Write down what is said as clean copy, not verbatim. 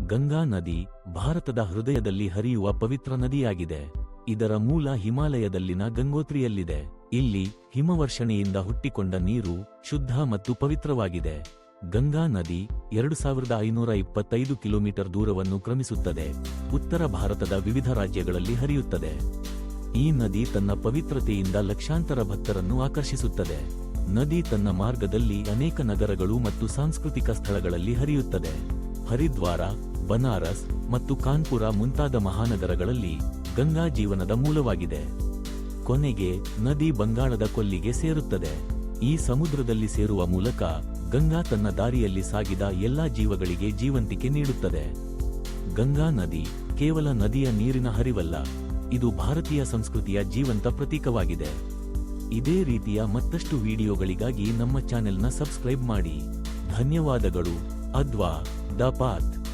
ಗಂಗಾ ನದಿ ಭಾರತದ ಹೃದಯದಲ್ಲಿ ಹರಿಯುವ ಪವಿತ್ರ ನದಿಯಾಗಿದೆ. ಇದರ ಮೂಲ ಹಿಮಾಲಯದಲ್ಲಿನ ಗಂಗೋತ್ರಿಯಲ್ಲಿದೆ. ಇಲ್ಲಿ ಹಿಮವರ್ಷಣೆಯಿಂದ ಹುಟ್ಟಿಕೊಂಡ ನೀರು ಶುದ್ಧ ಮತ್ತು ಪವಿತ್ರವಾಗಿದೆ. ಗಂಗಾ ನದಿ 2525 ಕಿಲೋಮೀಟರ್ ದೂರವನ್ನು ಕ್ರಮಿಸುತ್ತದೆ. ಉತ್ತರ ಭಾರತದ ವಿವಿಧ ರಾಜ್ಯಗಳಲ್ಲಿ ಹರಿಯುತ್ತದೆ. ಈ ನದಿ ತನ್ನ ಪವಿತ್ರತೆಯಿಂದ ಲಕ್ಷಾಂತರ ಭಕ್ತರನ್ನು ಆಕರ್ಷಿಸುತ್ತದೆ. ನದಿ ತನ್ನ ಮಾರ್ಗದಲ್ಲಿ ಅನೇಕ ನಗರಗಳು ಮತ್ತು ಸಾಂಸ್ಕೃತಿಕ ಸ್ಥಳಗಳಲ್ಲಿ ಹರಿಯುತ್ತದೆ. ಹರಿದ್ವಾರ, ಬನಾರಸ್ ಮತ್ತು ಕಾನ್ಪುರ ಮುಂತಾದ ಮಹಾನಗರಗಳಲ್ಲಿ ಗಂಗಾ ಜೀವನದ ಮೂಲವಾಗಿದೆ. ಕೊನೆಗೆ ನದಿ ಬಂಗಾಳದ ಕೊಲ್ಲಿಗೆ ಸೇರುತ್ತದೆ. ಈ ಸಮುದ್ರದಲ್ಲಿ ಸೇರುವ ಮೂಲಕ ಗಂಗಾ ತನ್ನ ದಾರಿಯಲ್ಲಿ ಸಾಗಿದ ಎಲ್ಲಾ ಜೀವಗಳಿಗೆ ಜೀವಂತಿಕೆ ನೀಡುತ್ತದೆ. ಗಂಗಾ ನದಿ ಕೇವಲ ನದಿಯ ನೀರಿನ ಹರಿವಲ್ಲ, ಇದು ಭಾರತೀಯ ಸಂಸ್ಕೃತಿಯ ಜೀವಂತ ಪ್ರತೀಕವಾಗಿದೆ. ಇದೇ ರೀತಿಯ ಮತ್ತಷ್ಟು ವಿಡಿಯೋಗಳಿಗಾಗಿ ನಮ್ಮ ಚಾನೆಲ್ನ ಸಬ್ಸ್ಕ್ರೈಬ್ ಮಾಡಿ. ಧನ್ಯವಾದಗಳು. ಅದ್ವಾ ದ ಪಾತ್.